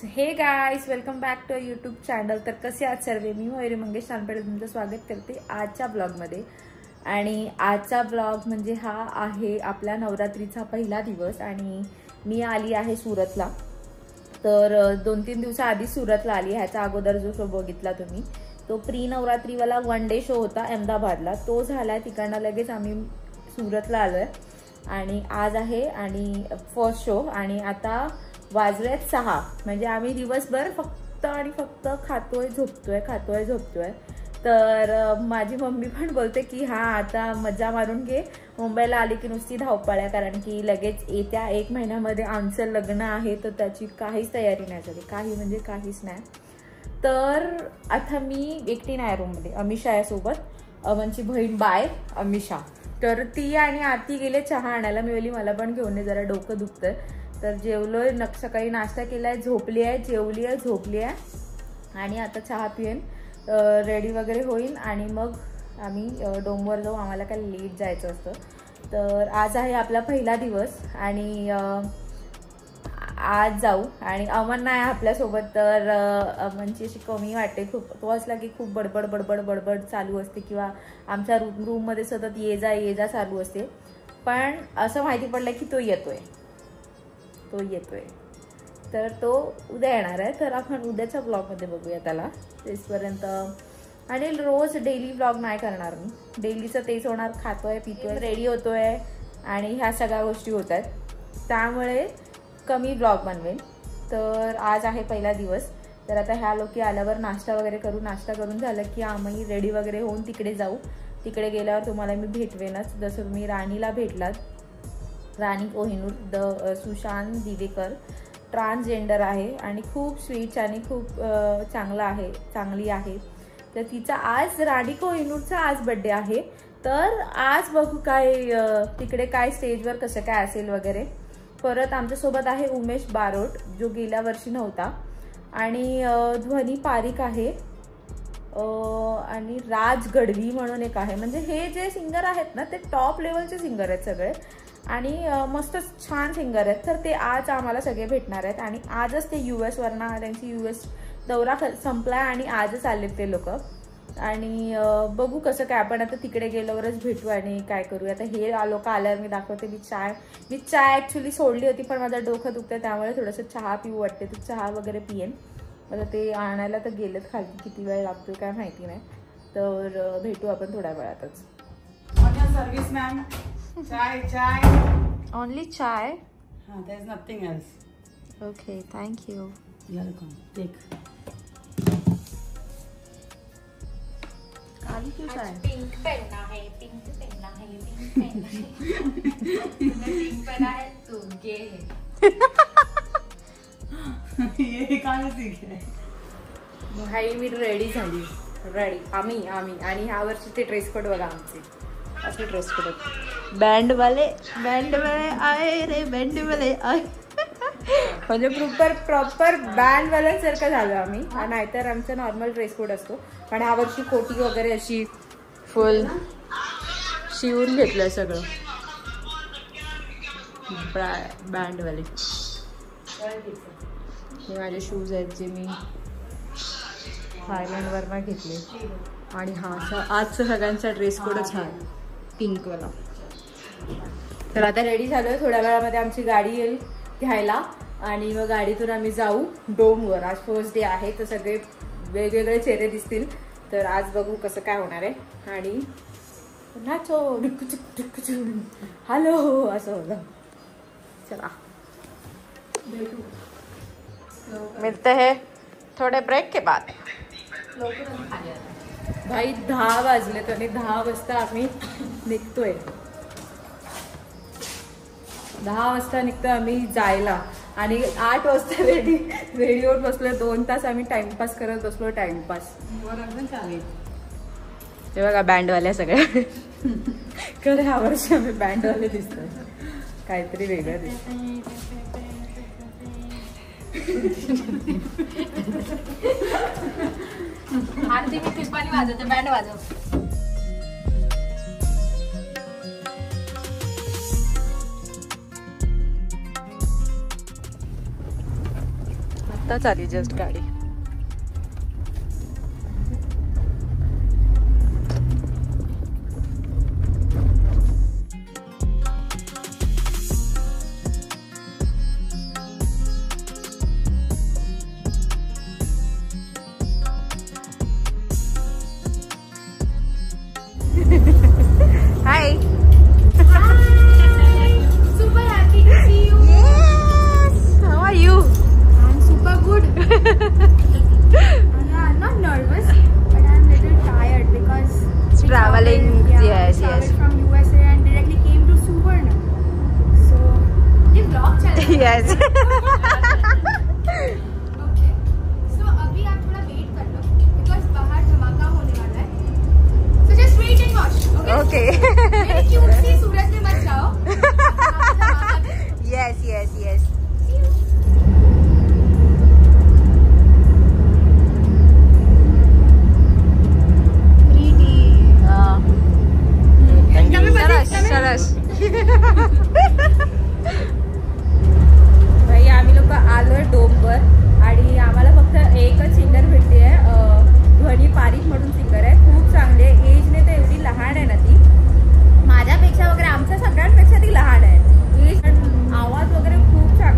हे guys, welcome back to YouTube channel. तर कसे आहात सर्व? मी मयुरी मंगेश तानपेडे तुमचं स्वागत करते आजच्या ब्लॉगमध्ये. आणि आजचा ब्लॉग म्हणजे हा आहे आपल्या नवरात्रीचा पहिला दिवस आणि मी आली आहे सुरतला. तर 2-3 दिवसाआधी सुरतला आली. ह्याच्या अगोदर जो शो बघितला तुम्ही तो प्री नवरात्रीवाला 1 डे शो होता अहमदाबादला, तो झाला. तिकडनं लगेच आम्ही सुरतला आलोय आणि आज आहे आणि फर्स्ट शो. आणि आता वाजलेत 6. म्हणजे आम्ही दिवसभर फक्त आणि फक्त खातोय झोपतोय. तर माझी मम्मी पण बोलते की हा आता मजा मारून घे, मुंबईला आली की नुसती धावपळ आहे, कारण की लगेच येत्या 1 महिन्यामध्ये आमचं लग्न आहे. तर त्याची काहीच तयारी नाही झाली, काही म्हणजे काहीच नाही. तर आता मी एकटी नाही रूममध्ये, अमिषा आहे सोबत, अमनची बहीण बाय अमिषा. तर ती आणि आरती गेले चहा आणायला. मी बोलली मला पण घेऊन ये, जरा डोकं दुखतंय. तर जेवलोय, सकाळी नाश्ता केलाय, जेवली आहे आणि आता चहा पिईन, रेडी वगैरे होईन आणि मग आम्ही डोंगवर जाऊ. आम्हाला काय लेट जायचं असतं. तर आज आहे आपला पहिला दिवस आणि आज जाऊ. आणि अमन नाही आपल्यासोबत, तर अमनची अशी कमी वाटते खूप. तो असला की खूप बडबड चालू असते किंवा आमच्या रूममध्ये सतत ये जा चालू असते. पण असं माहिती पडलं की तो येतोय. तर तो उद्या येणार आहे. तर आपण उद्याच्या ब्लॉगमध्ये बघूया त्याला. तेचपर्यंत आणि रोज डेली ब्लॉग नाही करणार मी. डेलीचं तेच होणार, खातोय पितोय रेडी होतोय आणि ह्या सगळ्या गोष्टी होत आहेत. त्यामुळे कमी ब्लॉग बनवेन. तर आज आहे पहिला दिवस. तर आता ह्या लोकी आल्यावर नाश्ता वगैरे करू. नाश्ता करून झालं की आम्ही रेडी वगैरे होऊन तिकडे जाऊ. तिकडे गेल्यावर तुम्हाला मी भेटवेनच, जसं तुम्ही राणीला भेटलात. राणी कोहिनूर सुशांत दिवेकर ट्रान्सजेंडर आहे आणि खूप स्वीट आणि खूप चांगली आहे. तर तिचा आज राणी कोहिनूरचा आज बर्थडे आहे. तर आज बघू काय तिकडे काय स्टेजवर कसं काय असेल वगैरे. परत आमच्यासोबत आहे उमेश बारोट, जो गेल्या वर्षी नव्हता. आणि ध्वनी पारिक आहे आणि राज गढवी म्हणून एक आहे. म्हणजे हे जे सिंगर आहेत ना, ते टॉप लेवलचे सिंगर आहेत सगळे आणि मस्त छान सिंगर आहेत. तर ते आज आम्हाला सगळे भेटणार आहेत आणि आजच ते US वरना त्यांची US दौरा संपलाय आणि आजच आलेत ते लोक. आणि बघू कसं काय, आपण आता तिकडे गेल्यावरच भेटू आणि काय करू. आता हे लोक आल्यावर मी दाखवते. मी चाय ऍक्च्युली सोडली होती, पण माझं डोकं दुखतंय त्यामुळे थोडंसं चहा पिऊ वाटते. तर चहा वगैरे पिईन. आता ते आणायला तर गेलेत खाली, किती वेळ लागतो काय माहिती नाही. तर भेटू आपण थोड्या वेळातच. Service ma'am, chai only chai. There's nothing else. Okay, thank you. You're welcome. Take. काली क्यों चाय? पिंक पहनना है, पिंक पहनना है तू गे. ये कहाँ सीखे? भाई मी रेडी झाली. आम्ही आणि ह्या वर्षी ते ड्रेस कोड बघा आमचे. असे ड्रेस कोड बँड वाले आए रे, बँड वाले आए. म्हणजे प्रॉपर बँड वाल्यांसारखं झालं आम्ही. नाहीतर आमचा नॉर्मल ड्रेस कोड असतो. पण ह्या वर्षी कोटी वगैरे अशी फुल शिवून घेतलंय सगळं बँड वाले. हे माझे शूज आहेत जे मी थायलंडवरनं घेतले. आणि हा आजचा सगळ्यांचा ड्रेस कोडच हा पिंकवाला. तर आता रेडी झालोय. थोड्या वेळामध्ये आमची गाडी येईल घ्यायला आणि मग गाडीतून आम्ही जाऊ डोमवर. आज फर्स्ट डे आहे, तर सगळे वेगवेगळे चेहरे दिसतील. तर आज बघू कसं काय होणार आहे. आणि नाचो ढुकचुक हॅलो असं होतं. चला भेटू, मिलते हैं थोडे ब्रेक के बाद. भाई 10 वाजले आणि 10 वाजता आम्ही निघतोय. 10 वाजता निघतो आम्ही जायला आणि 8 वाजता रेडी होत बसलो. 2 तास आम्ही टाइमपास करत बसलो. टाइमपास ते बघा बँडवाल्या सगळ्या. खरं ह्या वर्षी आम्ही बँडवाले दिसतोय, काहीतरी वेगळं दिसतं. आरती मी पिंपानी वाजवते, बँड वाजव. आत्ताच आली जस्ट गाडी. Hi. Super happy to see you. Yes. How are you? I'm super good. I'm not nervous, but I'm a little tired because we Traveling, yes, traveled yes. from USA and directly came to Suvarna. So, ये vlog चल रहा है. Yes. Okay. So अभी आप थोड़ा wait कर low because बाहर धमाका होने वाला है. So just wait and watch. Okay. Okay. मेरी cute सी सूरज में मत जाओ. धमाका दे. Yes, yes, yes. सरस. भाई आम्ही लोक आलोय डोंगर आणि आम्हाला फक्त एकच सिंगर भेटली आहे. ध्वनी पारिक म्हणून सिंगर आहे. खूप चांगली आहे. एजने तर एवढी लहान आहे ना ती. माझ्यापेक्षा वगैरे आमच्या सगळ्यांपेक्षा ती लहान आहे. एज आवाज वगैरे खूप छान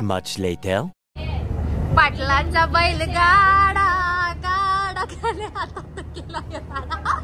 Much later. पाटलांचा बैल गाडा गाडा खाली हातात केला गाडा.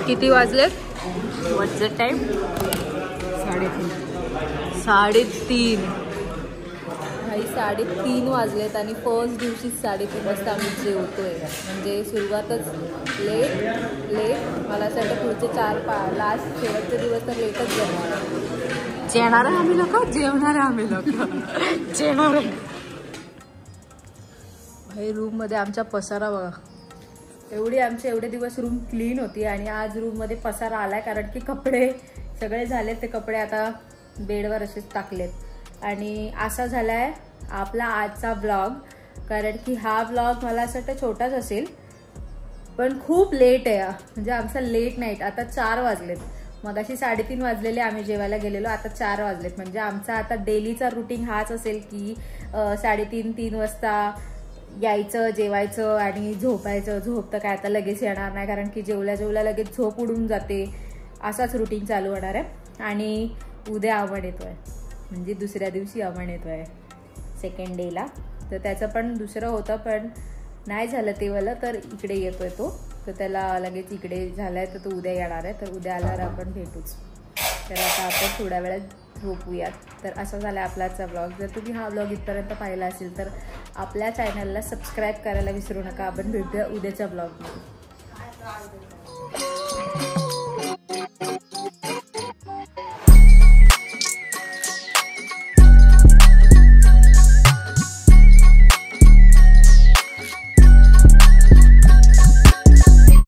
किती वाजलेत? व्हॉट्स द टाइम? 3:30. भाई 3:30 वाजलेत आणि फर्स्ट दिवशी 3:30 वाजता आम्ही जेवतोय. म्हणजे सुरुवातच लेट. मला असं वाटतं पुढचे 4 लास्ट शेवटचे दिवस तर लेटच जेवणार आम्ही लोक. भाई रूममध्ये आमच्या पसारा बघा. एवढे दिवस रूम क्लीन होती आणि आज रूममध्ये पसारा आलाय कारण की कपडे सगळे झालेत. ते कपडे आता बेडवर असेच टाकलेत आणि असा झालाय आपला आजचा ब्लॉग. कारण की हा ब्लॉग मला असं वाटतं छोटाच असेल पण खूप लेट आहे. म्हणजे आमचा लेट नाईट. आता 4 वाजलेत. मगाशी 3:30 वाजलेले आम्ही जेवायला गेलेलो. आता 4 वाजलेत. म्हणजे आमचा आता डेलीचा रुटीन हाच असेल की 3:30 वाजता यायचं, जेवायचं आणि झोपायचं. झोप तर काय आता लगेच येणार नाही कारण की जेवल्या लगेच झोप उडून जाते. असाच रुटीन चालू होणार आहे. आणि उद्या अमन येतोय. म्हणजे दुसऱ्या दिवशी अमन येतोय सेकंड डेला. तर त्याचं पण दुसरं होतं पण नाही झालं ते वालं. तर इकडे येतोय तो. तर त्याला लगेच इकडे झालाय तर तो उद्या येणार आहे. तर उद्या आल्यावर आपण भेटूच. तर आता आपण थोड्या वेळात झोपूयात. तर असा झाला आपला आजचा ब्लॉग. जर तुम्ही हा ब्लॉग इथपर्यंत पाहिला असेल तर आपल्या चॅनलला सबस्क्राईब करायला विसरू नका. आपण भेटूया उद्याच्या ब्लॉगमध्ये.